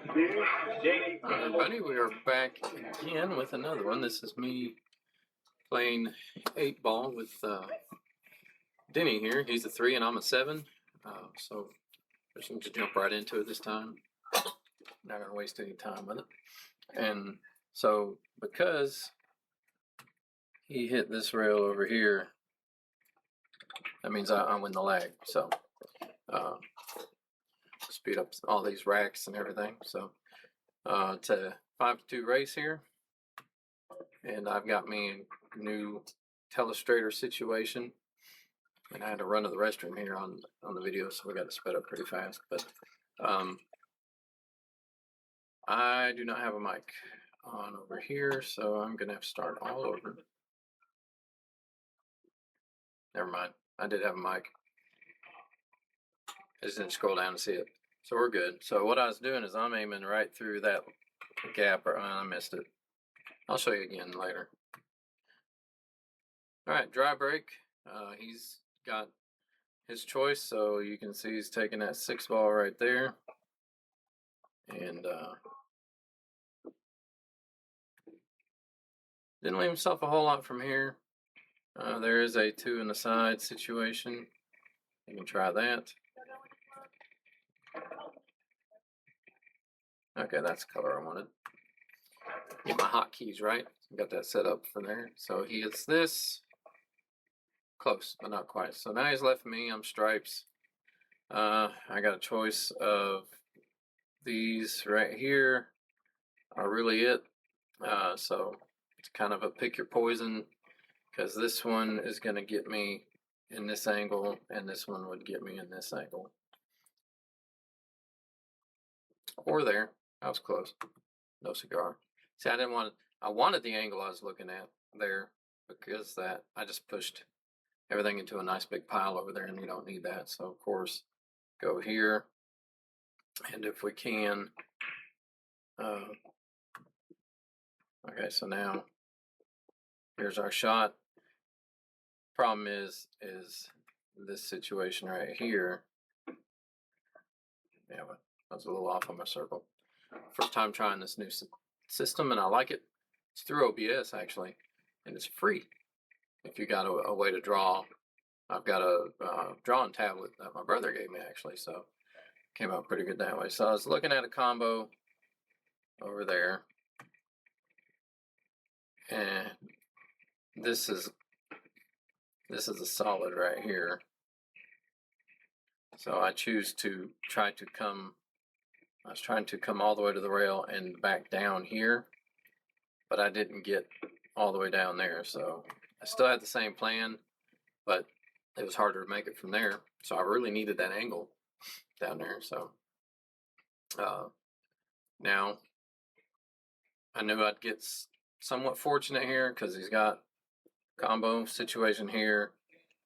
Everybody, we are back again with another one. This is me playing 8-ball with Denny here. He's a 3 and I'm a 7. So we're just going to jump right into it this time. Not going to waste any time with it. And so because he hit this rail over here, that means I win the lag. So speed up all these racks and everything. So it's a 5-2 race here, and I've got me a new telestrator situation, and I had to run to the restroom here on the video, so we got to sped up pretty fast. But I do not have a mic on over here, so I'm gonna have to start all over. Never mind, I did have a mic. I just didn't scroll down to see it. So we're good. So what I was doing is I'm aiming right through that gap, or I missed it. I'll show you again later. All right, dry break. He's got his choice, so you can see he's taking that 6-ball right there. And didn't leave himself a whole lot from here. There is a 2 in the side situation. You can try that. Okay, that's the color I wanted. Get my hotkeys right. Got that set up for there. So he hits this. Close, but not quite. So now he's left me. I'm stripes. I got a choice of these right here are really it. So it's kind of a pick your poison, because this one is going to get me in this angle, and this one would get me in this angle. Or there. I was close. No cigar. See, I wanted the angle I was looking at there, because that I just pushed everything into a nice big pile over there, and you don't need that. So of course, go here, and if we can, okay, so now here's our shot. Problem is this situation right here. Yeah, but I was a little off on my circle. First time trying this new system, and I like it. It's through OBS actually, and it's free if you got a way to draw. I've got a drawing tablet that my brother gave me actually, so came out pretty good that way. So I was looking at a combo over there, and this is a solid right here. So I choose to try to come. I was trying to come all the way to the rail and back down here, but I didn't get all the way down there. So I still had the same plan, but it was harder to make it from there. So I really needed that angle down there. So now I knew I'd get somewhat fortunate here, because he's got combo situation here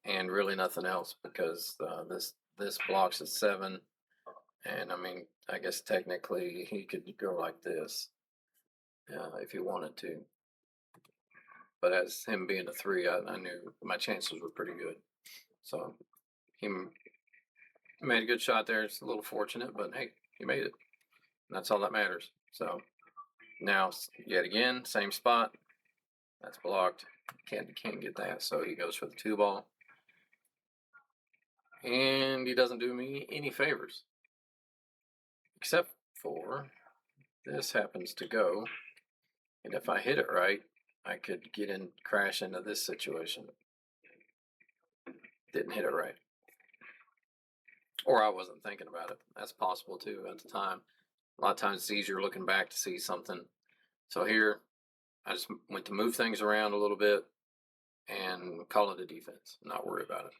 and really nothing else, because this blocks at 7. And I mean, I guess technically he could go like this if he wanted to. But as him being a 3, I knew my chances were pretty good. So he made a good shot there. It's a little fortunate, but hey, he made it. And that's all that matters. So now, yet again, same spot. That's blocked. Can't get that. So he goes for the 2-ball. And he doesn't do me any favors, except for this happens to go, and if I hit it right, I could crash into this situation. Didn't hit it right, or I wasn't thinking about it. That's possible too at the time. A lot of times it's easier looking back to see something. So here I just went to move things around a little bit and call it a defense, not worry about it.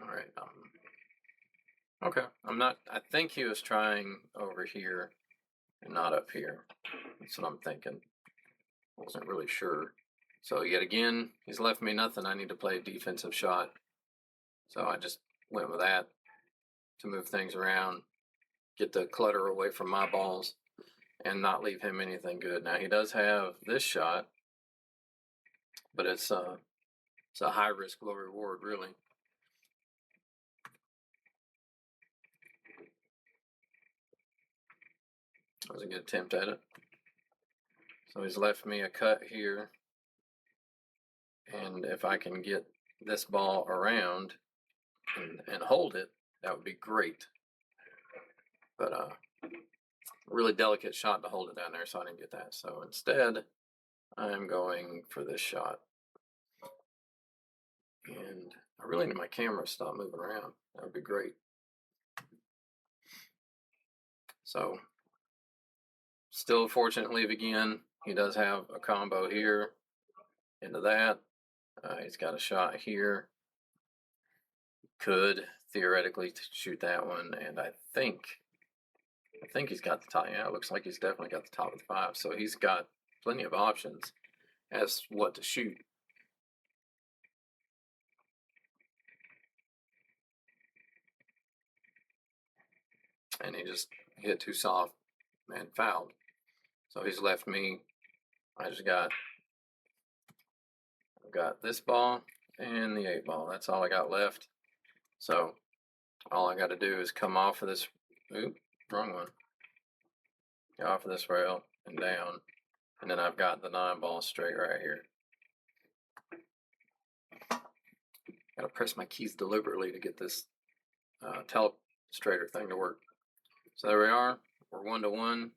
All right. Okay. I think he was trying over here and not up here. That's what I'm thinking. Wasn't really sure. So yet again, he's left me nothing. I need to play a defensive shot. So I just went with that to move things around, get the clutter away from my balls, and not leave him anything good. Now he does have this shot, but it's a high risk, low reward, really. That was a good attempt at it. So he's left me a cut here, and if I can get this ball around and hold it, that would be great. But really delicate shot to hold it down there, so I didn't get that. So instead, I'm going for this shot. And I really need my camera to stop moving around. That would be great. So still fortunate leave again. He does have a combo here into that. He's got a shot here. Could theoretically shoot that one, and I think he's got the top. Yeah, it looks like he's definitely got the top of the 5. So he's got plenty of options as what to shoot. And he just hit too soft and fouled. So he's left me. I've got this ball and the 8 ball. That's all I got left. So all I got to do is come off of this. Oop, wrong one. Get off of this rail and down, and then I've got the 9 ball straight right here. Gotta press my keys deliberately to get this telestrator thing to work. So there we are. We're 1-1.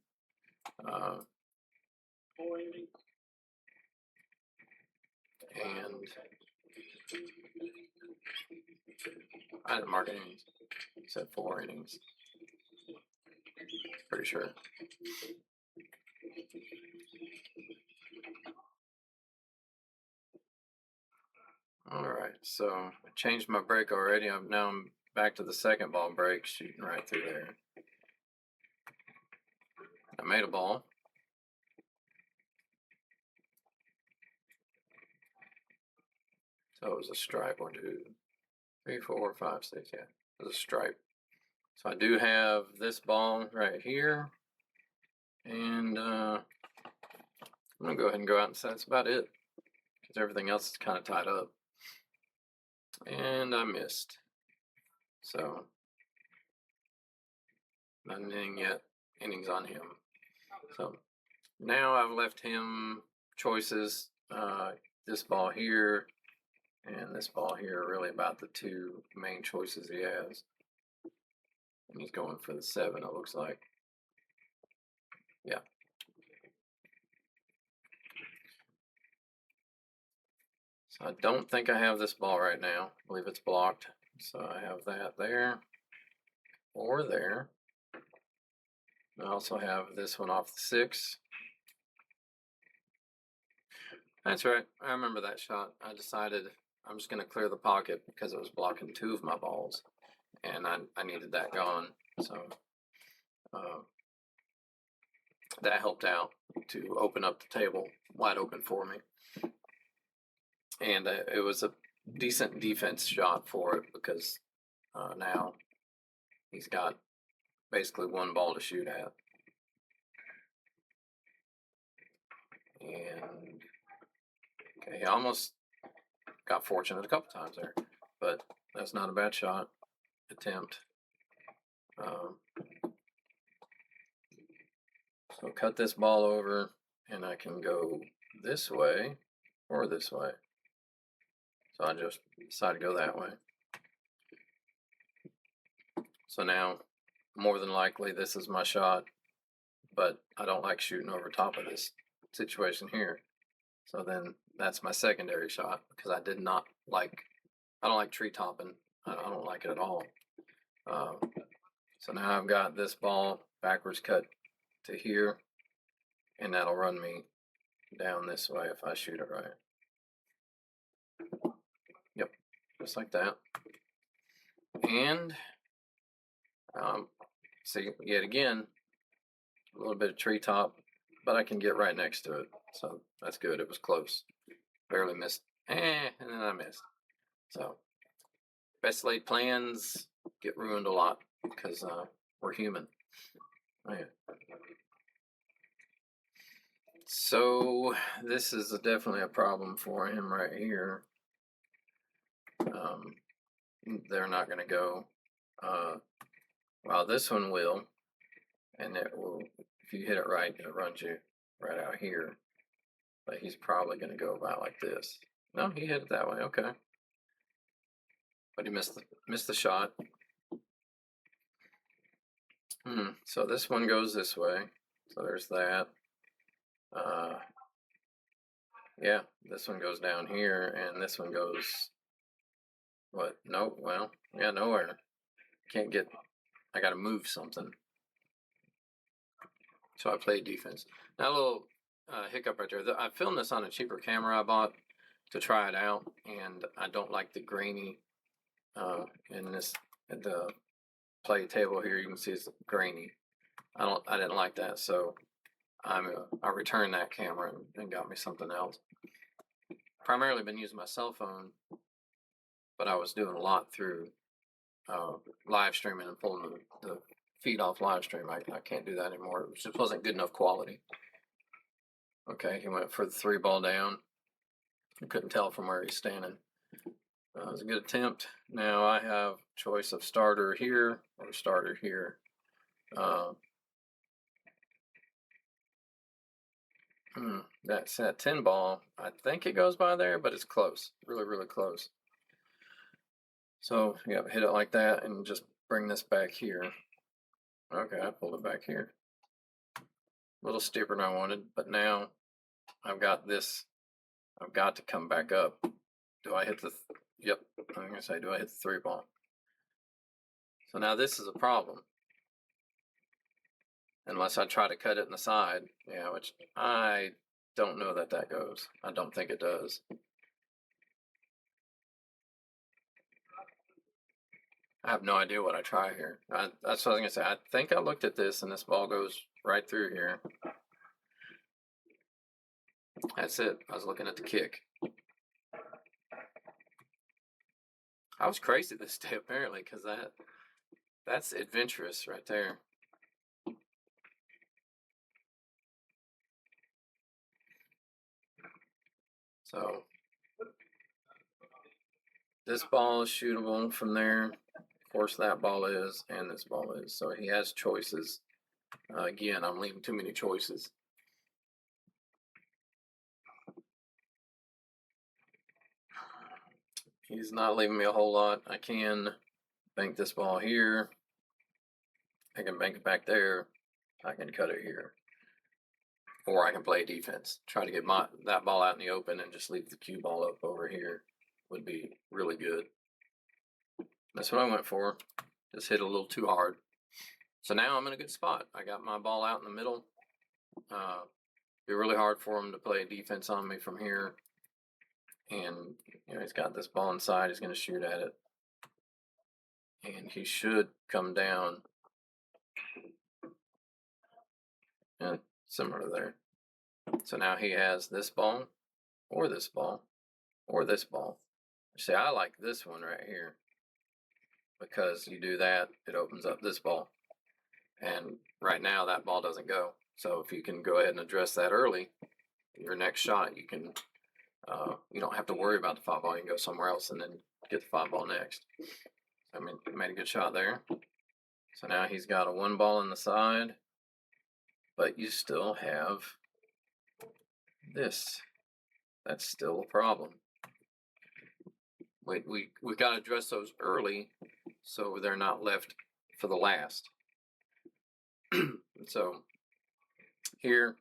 And I didn't mark innings. It said 4 innings. Pretty sure. All right, so I changed my break already. I'm back to the 2nd ball break, shooting right through there. I made a ball. So it was a stripe. 1, 2, 3, 4, 5, 6. Yeah, it was a stripe. So I do have this ball right here, and I'm gonna go ahead and go out and say that's about it, because everything else is kind of tied up. And I missed. So not an inning yet. Innings on him. So now I've left him choices. This ball here and this ball here are really about the 2 main choices he has. And he's going for the 7, it looks like. Yeah. So I don't think I have this ball right now. I believe it's blocked. So I have that there or there. I also have this one off the 6. That's right. I remember that shot. I decided I'm just going to clear the pocket because it was blocking 2 of my balls, and I needed that gone. So that helped out to open up the table wide open for me. And it was a decent defense shot for it, because now he's got basically 1 ball to shoot at. And okay, he almost got fortunate a couple times there, but that's not a bad shot attempt. So cut this ball over, and I can go this way or this way. So I just decided to go that way. So now, more than likely, this is my shot, but I don't like shooting over top of this situation here. So then that's my secondary shot, because I don't like tree topping. I don't like it at all. So now I've got this ball backwards cut to here, and that'll run me down this way if I shoot it right. Yep, just like that. And see, yet again, a little bit of tree top, but I can get right next to it. So that's good. It was close. Barely missed. And then I missed. So best laid plans get ruined a lot, because we're human. Oh, yeah. So this is definitely a problem for him right here. They're not going to go. Well, this one will, and it will. If you hit it right, it runs you right out here. But he's probably going to go about like this. No, he hit it that way. Okay, but he missed the shot. So this one goes this way. So there's that. Yeah, this one goes down here, and this one goes. What? No. Well, yeah, nowhere. Can't get. I got to move something. So I played defense. Now a little hiccup right there. I filmed this on a cheaper camera I bought to try it out, and I don't like the grainy in this at the play table here. You can see it's grainy. I didn't like that, so I returned that camera and got me something else. Primarily been using my cell phone, but I was doing a lot through live streaming and pulling the feed off live stream. I can't do that anymore. It just wasn't good enough quality. Okay, he went for the 3 ball down. I couldn't tell from where he's standing. It was a good attempt. Now I have choice of starter here or starter here. That's that 10 ball. I think it goes by there, but it's close. Really, really close. So, yeah, hit it like that and just bring this back here. Okay, I pulled it back here. A little steeper than I wanted, but now I've got this. I've got to come back up. Do I hit the... Yep, I'm going to say, do I hit the 3 ball? So now this is a problem. Unless I try to cut it in the side, yeah, which I don't know that goes. I don't think it does. I have no idea what I try here. That's what I was going to say. I think I looked at this and this ball goes right through here. That's it. I was looking at the kick. I was crazy this day apparently because that's adventurous right there. So this ball is shootable from there. Of course, that ball is, and this ball is. So he has choices. Again, I'm leaving too many choices. He's not leaving me a whole lot. I can bank this ball here. I can bank it back there. I can cut it here. Or I can play defense. Try to get that ball out in the open and just leave the cue ball up over here. Would be really good. That's what I went for. Just hit a little too hard. So now I'm in a good spot. I got my ball out in the middle. Be really hard for him to play defense on me from here. And he's got this ball inside. He's going to shoot at it. And he should come down. And similar there. So now he has this ball, or this ball, or this ball. See, I like this one right here. Because you do that, it opens up this ball. And right now that ball doesn't go. So if you can go ahead and address that early, your next shot, you can, you don't have to worry about the 5 ball. You can go somewhere else and then get the 5 ball next. I mean, made a good shot there. So now he's got a 1 ball in the side, but you still have this. That's still a problem. We got to address those early so they're not left for the last. So here,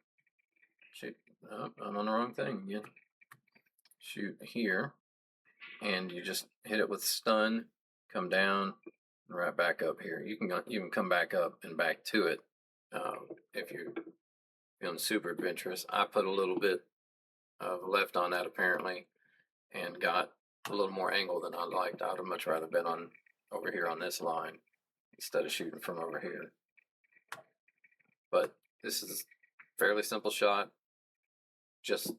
shoot, oh, I'm on the wrong thing again. Shoot here, and you just hit it with stun, come down, and right back up here. You can come back up and back to it if you're feeling super adventurous. I put a little bit of left on that apparently, and got a little more angle than I liked. I would have much rather been on over here on this line instead of shooting from over here. But this is a fairly simple shot. Just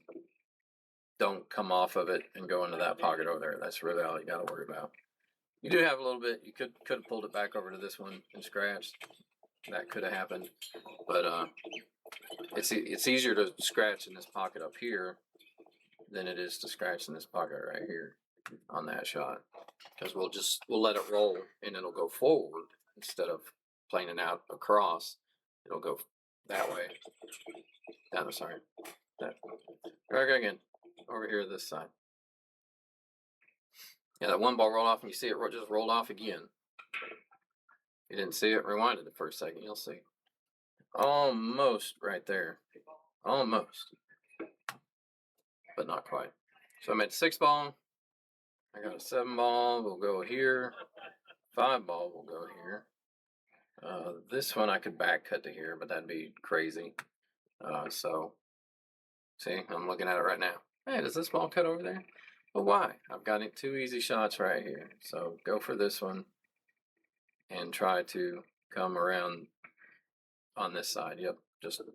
don't come off of it and go into that pocket over there. That's really all you got to worry about. You do have a little bit. You could have pulled it back over to this one and scratched. That could have happened. But it's easier to scratch in this pocket up here than it is to scratch in this pocket right here on that shot, because we'll let it roll and it'll go forward instead of planing out across. It'll go that way. Down, sorry. That. Okay, again, over here this side. Yeah, that one ball rolled off, and you see it just rolled off again. You didn't see it? Rewind it for a second. You'll see. Almost right there. Almost. But not quite. So I'm at 6 ball. I got a 7 ball. We'll go here. 5 ball will go here. This one I could back cut to here, but that'd be crazy. So, see, I'm looking at it right now. Hey, does this ball cut over there? Well, why? I've got 2 easy shots right here. So go for this one and try to come around on this side. Yep,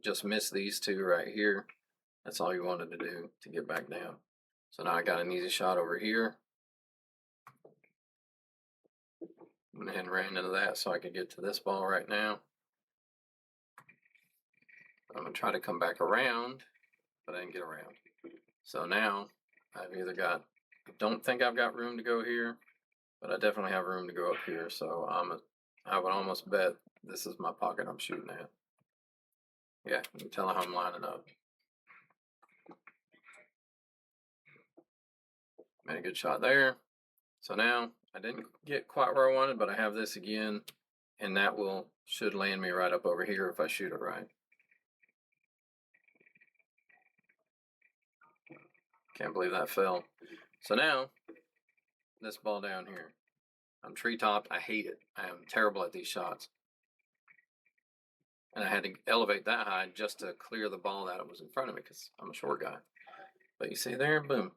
just miss these 2 right here. That's all you wanted to do to get back down. So now I got an easy shot over here. Went ahead and ran into that so I could get to this ball right now. I'm going to try to come back around, but I didn't get around. So now I've either got, I don't think I've got room to go here, but I definitely have room to go up here. So I would almost bet this is my pocket I'm shooting at. Yeah, you can tell how I'm lining up. Made a good shot there. So now I didn't get quite where I wanted, but I have this again, and that should land me right up over here if I shoot it right. Can't believe that fell. So now, this ball down here. I'm tree-topped. I hate it. I am terrible at these shots. And I had to elevate that high just to clear the ball that was in front of me because I'm a short guy. But you see there, boom.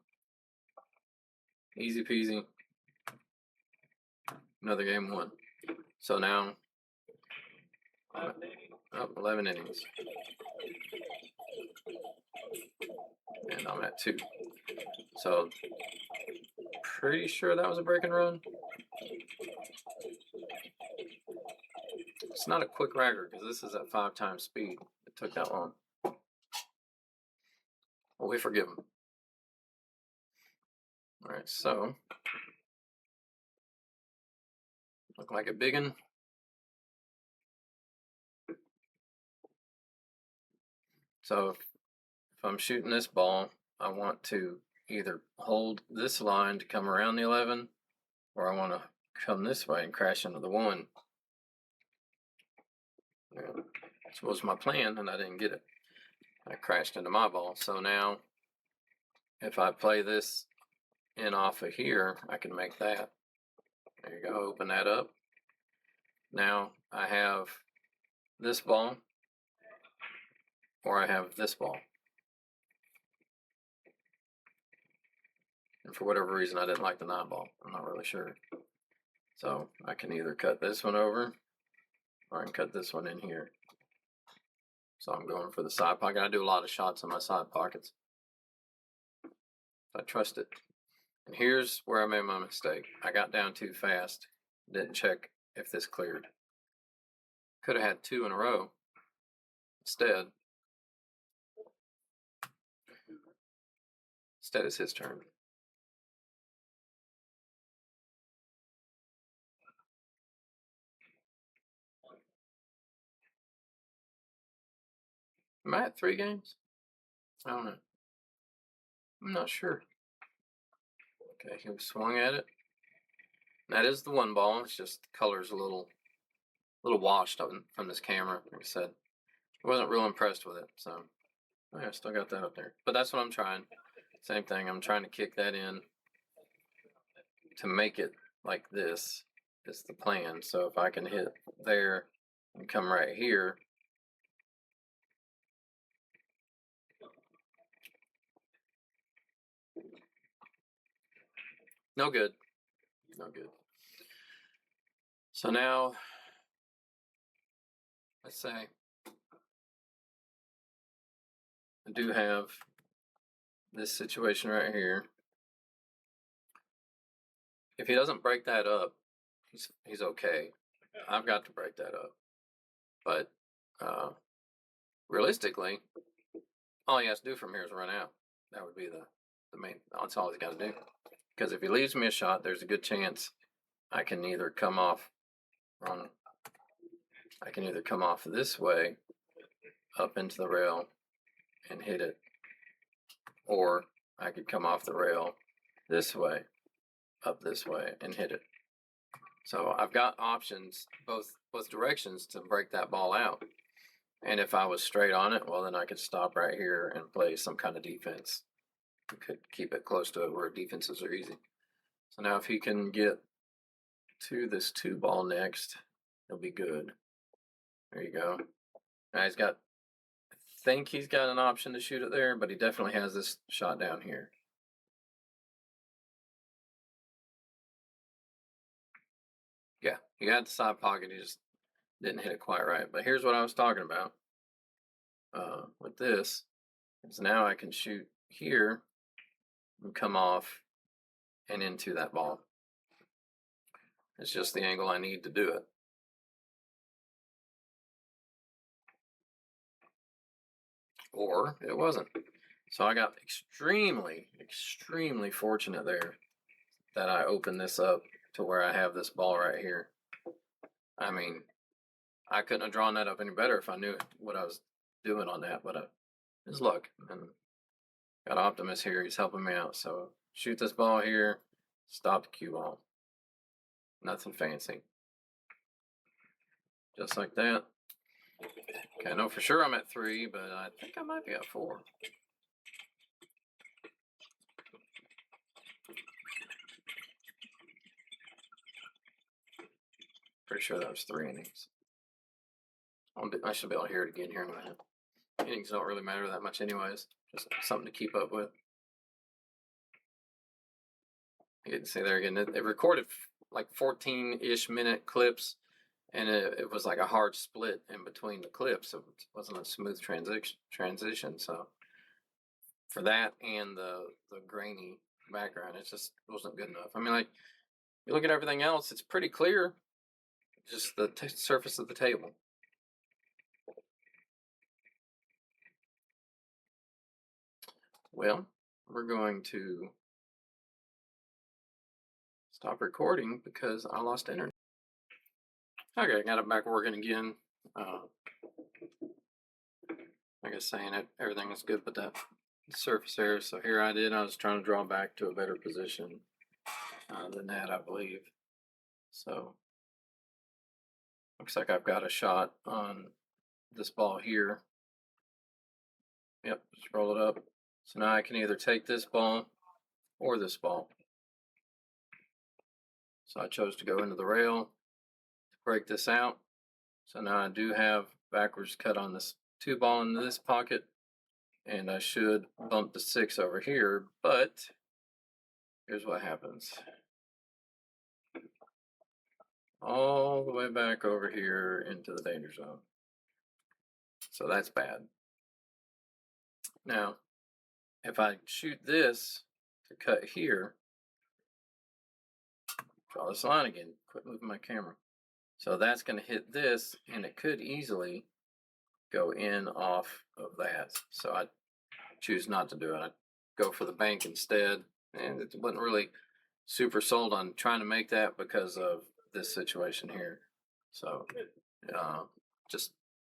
Easy peasy. Another game won. So now, 11 innings. And I'm at 2. So, pretty sure that was a break and run. It's not a quick ragger because this is at 5 times speed. It took that long. Well, we forgive him. All right, so look like a big one. So if I'm shooting this ball, I want to either hold this line to come around the 11, or I want to come this way and crash into the 1. This was my plan, and I didn't get it. I crashed into my ball. So now, if I play this in off of here, I can make that. There you go, open that up. Now I have this ball, or I have this ball. And for whatever reason, I didn't like the 9 ball. I'm not really sure. So I can either cut this one over, or I can cut this one in here. So I'm going for the side pocket. I do a lot of shots in my side pockets. I trust it. And here's where I made my mistake. I got down too fast. Didn't check if this cleared. Could have had 2 in a row. Instead, it's his turn. Am I at 3 games? I don't know. I'm not sure. Okay, he swung at it. That is the 1 ball. It's just the color's a little washed up from this camera. Like I said, I wasn't real impressed with it. So I still got that up there. But that's what I'm trying. Same thing. I'm trying to kick that in to make it like this. Is the plan. So if I can hit there and come right here. No good. No good. So now, let's say I do have this situation right here. If he doesn't break that up, he's okay. I've got to break that up. But realistically, all he has to do from here is run out. That would be the main. That's all he's got to do. Because if he leaves me a shot, there's a good chance I can either come off on. I can either come off this way up into the rail and hit it, or I could come off the rail this way, up this way, and hit it. So I've got options both directions to break that ball out. And if I was straight on it, well, then I could stop right here and play some kind of defense. I could keep it close to it where defenses are easy. So now if he can get to this 2 ball next, he'll be good. There you go. Now I think he's got an option to shoot it there, but he definitely has this shot down here. Yeah, he got the side pocket, he just didn't hit it quite right. But here's what I was talking about with this, is now I can shoot here and come off and into that ball. It's just the angle I need to do it. Or it wasn't. So I got extremely, extremely fortunate there that I opened this up to where I have this ball right here. I mean, I couldn't have drawn that up any better if I knew what I was doing on that, but it's luck. And got Optimus here, he's helping me out. So shoot this ball here, stop the cue ball. Nothing fancy. Just like that. Okay, I know for sure I'm at 3, but I think I might be at 4. Pretty sure that was 3 innings. I should be able to hear it again here in a minute. Innings don't really matter that much anyways. Just something to keep up with. You can see there again, it recorded like 14-ish minute clips, and it was like a hard split in between the clips. So it wasn't a smooth transition. So for that and the grainy background, it just wasn't good enough. I mean, like, you look at everything else, it's pretty clear. Just the surface of the table. Well, we're going to stop recording because I lost internet. Okay, I got it back working again. Like I was saying, everything was good but that surface area. So here I was trying to draw back to a better position than that, I believe. So looks like I've got a shot on this ball here. Yep, just roll it up. So now I can either take this ball or this ball. So I chose to go into the rail to break this out. So now I do have backwards cut on this 2 ball into this pocket, and I should bump the 6 over here, but here's what happens. All the way back over here into the danger zone. So that's bad. Now, if I shoot this to cut here, draw this line again, quit moving my camera. So that's going to hit this, and it could easily go in off of that. So I choose not to do it. I go for the bank instead, and it wasn't really super sold on trying to make that because of this situation here. So just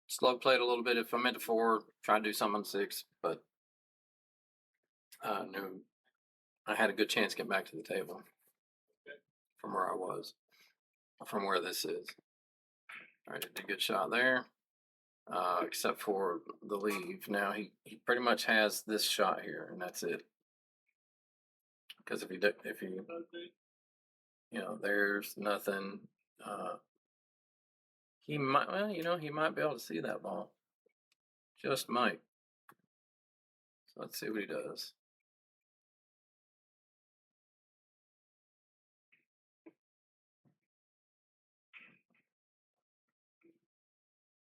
slow played a little bit. If I'm at 4, try to do something on 6, but no, I had a good chance to get back to the table from where I was, from where this is. All right, did a good shot there, except for the leave. Now he pretty much has this shot here, and that's it. Because if you there's nothing. He might, well, he might be able to see that ball. Just might. So let's see what he does.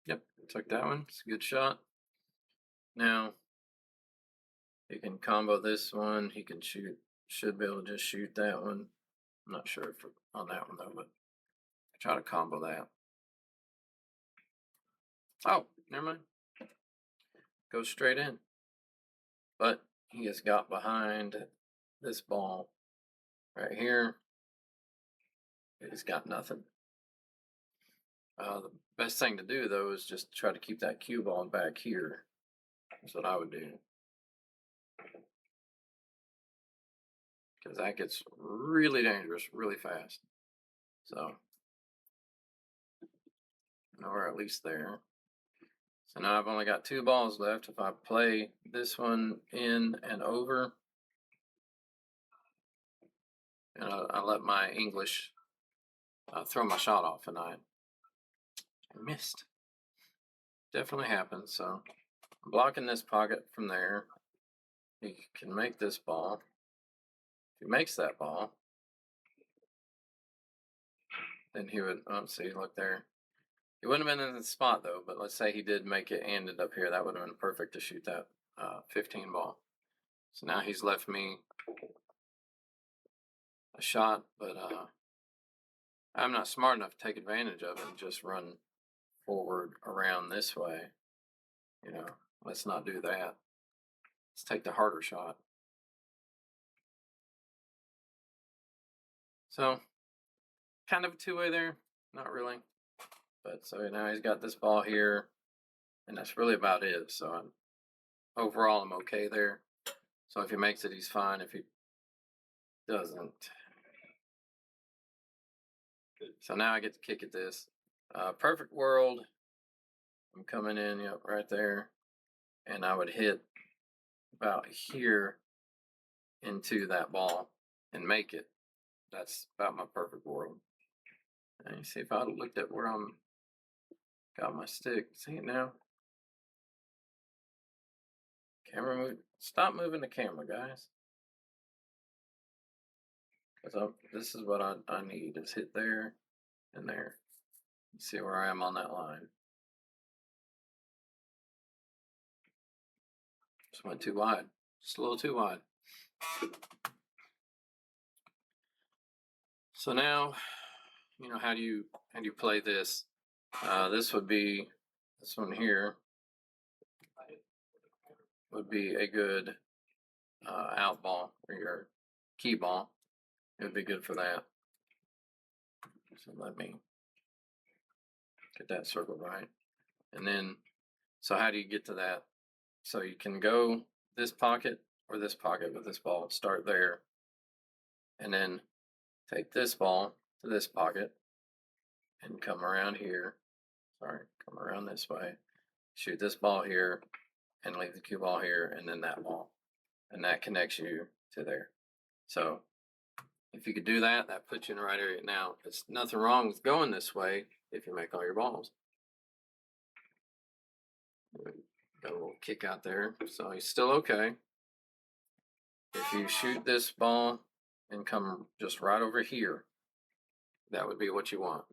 Yep, took that one. It's a good shot. Now, he can combo this one. He can should be able to just shoot that one. I'm not sure on that one though, but try to combo that. Oh, never mind. go straight in. But he has got behind this ball right here. He's got nothing. The best thing to do, though, is just try to keep that cue ball back here. That's what I would do. Because that gets really dangerous, really fast. So, now we're at least there. So now I've only got 2 balls left. If I play this one in and over, and I let my English throw my shot off, and I missed. Definitely happens. So I'm blocking this pocket from there. He can make this ball. If he makes that ball, then he would, see, look there. He wouldn't have been in the spot though, but let's say he did make it and ended up here. That would have been perfect to shoot that 15 ball. So now he's left me a shot, but I'm not smart enough to take advantage of it and just run forward around this way. Let's not do that. Let's take the harder shot. So, kind of a two-way there. Not really. But so now he's got this ball here, and that's really about it. So overall, I'm okay there. So if he makes it, he's fine. If he doesn't. So now I get to kick at this. Perfect world. I'm coming in, right there. And I would hit about here into that ball and make it. That's about my perfect world. And you see, if I looked at where I'm got my stick, see it now? Camera move. Stop moving the camera, guys. Because this is what I need is hit there and there. You see where I am on that line. Just went too wide. Just a little too wide. So now, how do you play this? This would be this one here would be a good out ball or your key ball. It would be good for that. So let me get that circled right. And then, so how do you get to that? So you can go this pocket or this pocket with this ball. Start there. And then take this ball to this pocket and come around here. Come around this way. Shoot this ball here and leave the cue ball here and then that ball. And that connects you to there. So if you could do that, that puts you in the right area. Now, it's nothing wrong with going this way if you make all your balls. Got a little kick out there, so he's still okay. If you shoot this ball and come just right over here, that would be what you want.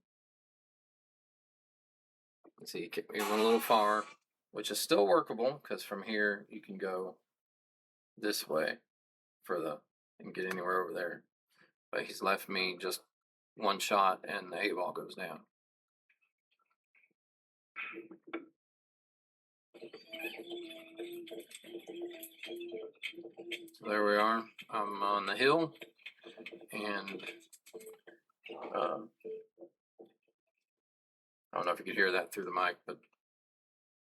See, he kicked me a little far, which is still workable because from here you can go this way and get anywhere over there. But he's left me just one shot and the 8 ball goes down. So there we are. I'm on the hill, and I don't know if you could hear that through the mic, but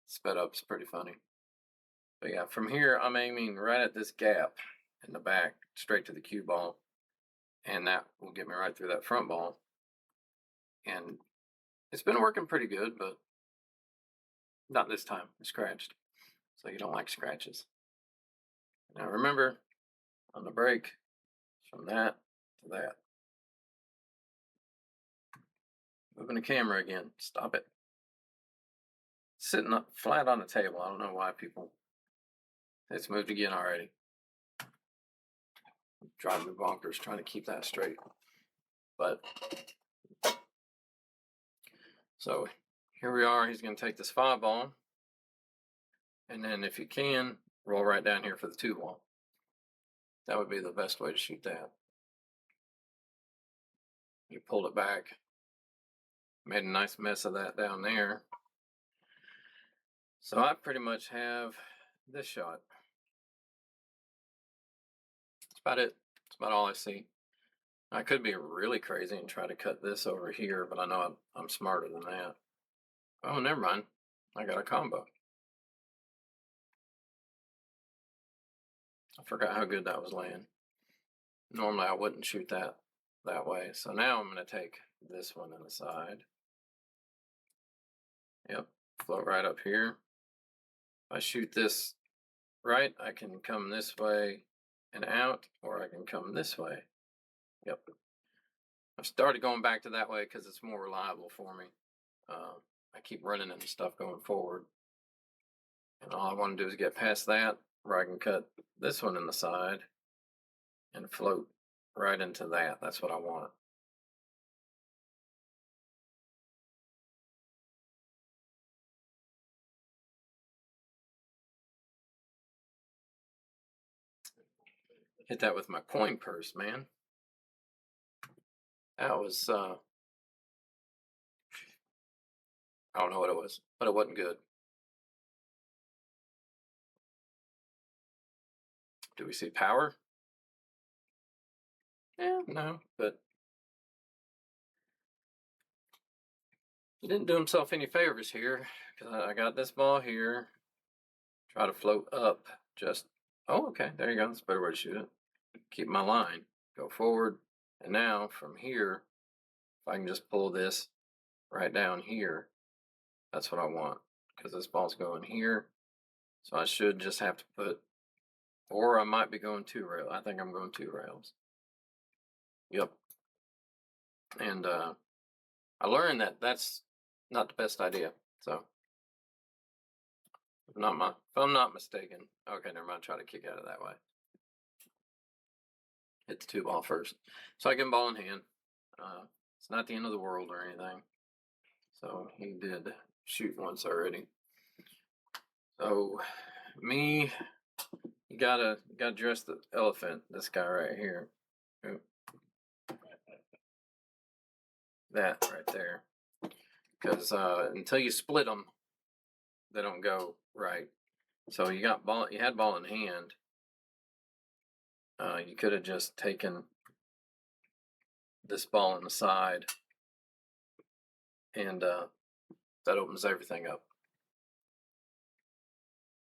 sped up is pretty funny. But yeah, from here I'm aiming right at this gap in the back, straight to the cue ball, and that will get me right through that front ball. And it's been working pretty good, but not this time. It scratched. So you don't like scratches. Now remember, on the break, from that to that. Moving the camera again. Stop it. Sitting up flat on the table. I don't know why people. It's moved again already. Driving me bonkers trying to keep that straight. But so here we are. He's going to take this 5 ball. And then if you can, roll right down here for the 2 ball. That would be the best way to shoot that. You pulled it back. Made a nice mess of that down there. So I pretty much have this shot. That's about it. That's about all I see. I could be really crazy and try to cut this over here, but I know I'm smarter than that. Oh, never mind. I got a combo. I forgot how good that was laying. Normally I wouldn't shoot that way. So now I'm going to take this one in the side. Yep, float right up here. If I shoot this right, I can come this way and out, or I can come this way. Yep. I've started going back to that way because it's more reliable for me. I keep running into stuff going forward. And all I want to do is get past that, where I can cut this one in the side and float right into that. That's what I want. Hit that with my coin purse, man. That was, I don't know what it was, but it wasn't good. Do we see power? Yeah, no, but he didn't do himself any favors here, because I got this ball here. Try to float up just, oh, okay, there you go. That's a better way to shoot it. Keep my line, go forward. And now from here, if I can just pull this right down here, that's what I want, because this ball's going here. So I should just have to put, or I might be going 2 rails. I think I'm going 2 rails. Yep. And I learned that that's not the best idea. So if I'm not mistaken. Okay, never mind. Try to kick out of that way. Hit the 2 ball first. So I get ball in hand. It's not the end of the world or anything. So he did shoot once already. So me, you gotta dress the elephant. This guy right here. That right there. Because until you split them, they don't go right. So you got ball. You had ball in hand. You could have just taken this ball on the side, and that opens everything up.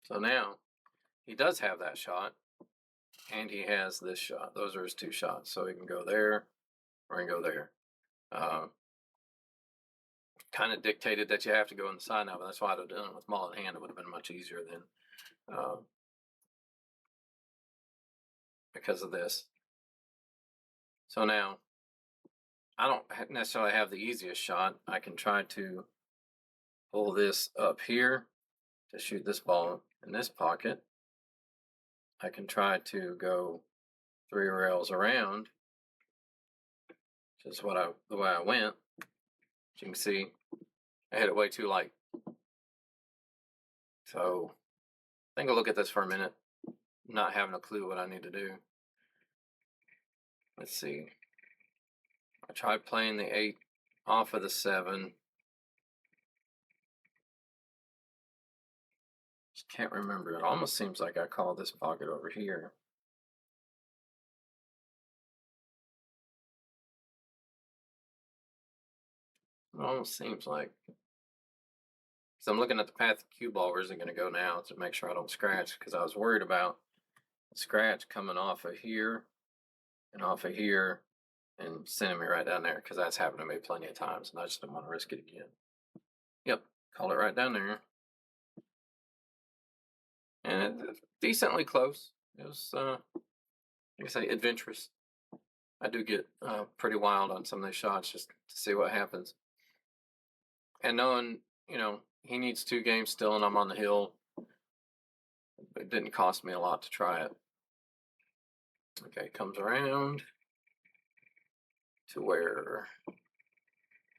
So now he does have that shot, and he has this shot. Those are his 2 shots. So he can go there, or he can go there. Kind of dictated that you have to go on the side now, but that's why I'd have done it with ball in hand. It would have been much easier then, because of this. So now I don't necessarily have the easiest shot. I can try to pull this up here to shoot this ball in this pocket. I can try to go 3 rails around, which is the way I went. As you can see, I hit it way too light. So I think I'll look at this for a minute, not having a clue what I need to do. Let's see. I tried playing the 8 off of the 7. Just can't remember. It almost seems like I called this pocket over here. It almost seems like. So I'm looking at the path of the cue ball. Where's it going to go now to make sure I don't scratch? Because I was worried about the scratch coming off of here and off of here and sending me right down there, because that's happened to me plenty of times, and I just don't want to risk it again. Yep, call it right down there. And it's decently close. It was, like I say, adventurous. I do get pretty wild on some of these shots just to see what happens. And knowing, he needs 2 games still and I'm on the hill, it didn't cost me a lot to try it. Okay, comes around to where,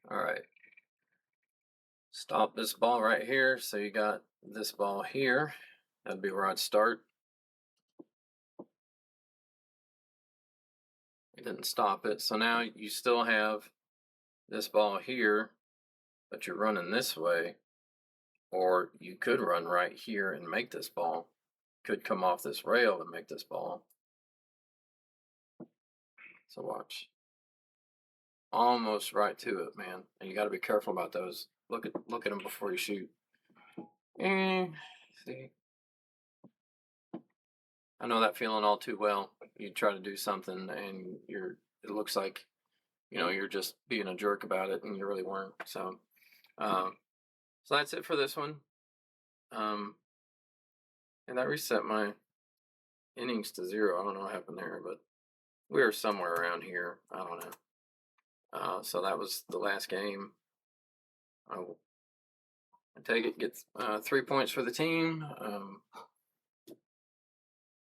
all right. Stop this ball right here. So you got this ball here. That'd be where I'd start. It didn't stop it. So now you still have this ball here, but you're running this way. or you could run right here and make this ball. Could come off this rail and make this ball. So watch. Almost right to it, man. And you got to be careful about those. Look at them before you shoot. See, I know that feeling all too well. You try to do something and it looks like, you're just being a jerk about it, and you really weren't. So, so that's it for this one. And that reset my innings to 0. I don't know what happened there, but we were somewhere around here. I don't know. So that was the last game. I take it, gets 3 points for the team.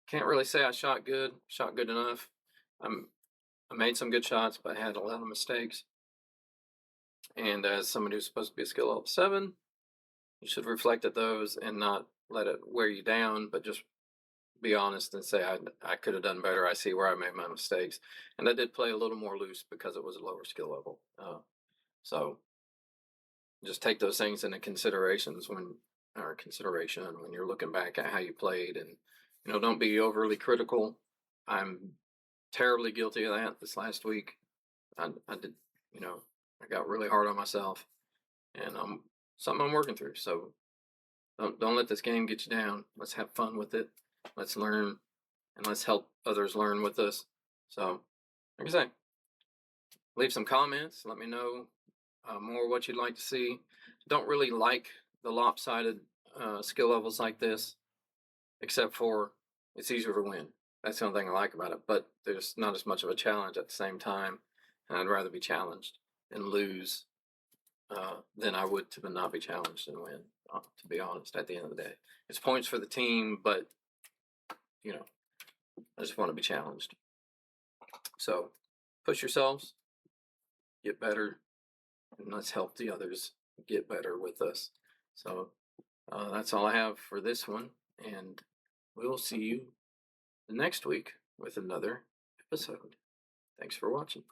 Can't really say I shot good enough. I made some good shots, but I had a lot of mistakes. And as somebody who's supposed to be a skill level 7, you should reflect at those and not let it wear you down, but just be honest and say, I could have done better. I see where I made my mistakes. And I did play a little more loose because it was a lower skill level. So just take those things into consideration when you're looking back at how you played, and don't be overly critical. I'm terribly guilty of that this last week. I did, I got really hard on myself, and something I'm working through. So don't let this game get you down. Let's have fun with it. Let's learn, and let's help others learn with us. So, like I say, leave some comments. Let me know more what you'd like to see. Don't really like the lopsided skill levels like this, except for it's easier to win. That's the only thing I like about it. But there's not as much of a challenge at the same time, and I'd rather be challenged and lose than I would to not be challenged and win. To be honest, at the end of the day, it's points for the team, but I just want to be challenged. So push yourselves, get better, and let's help the others get better with us. So that's all I have for this one, and we'll see you next week with another episode. Thanks for watching.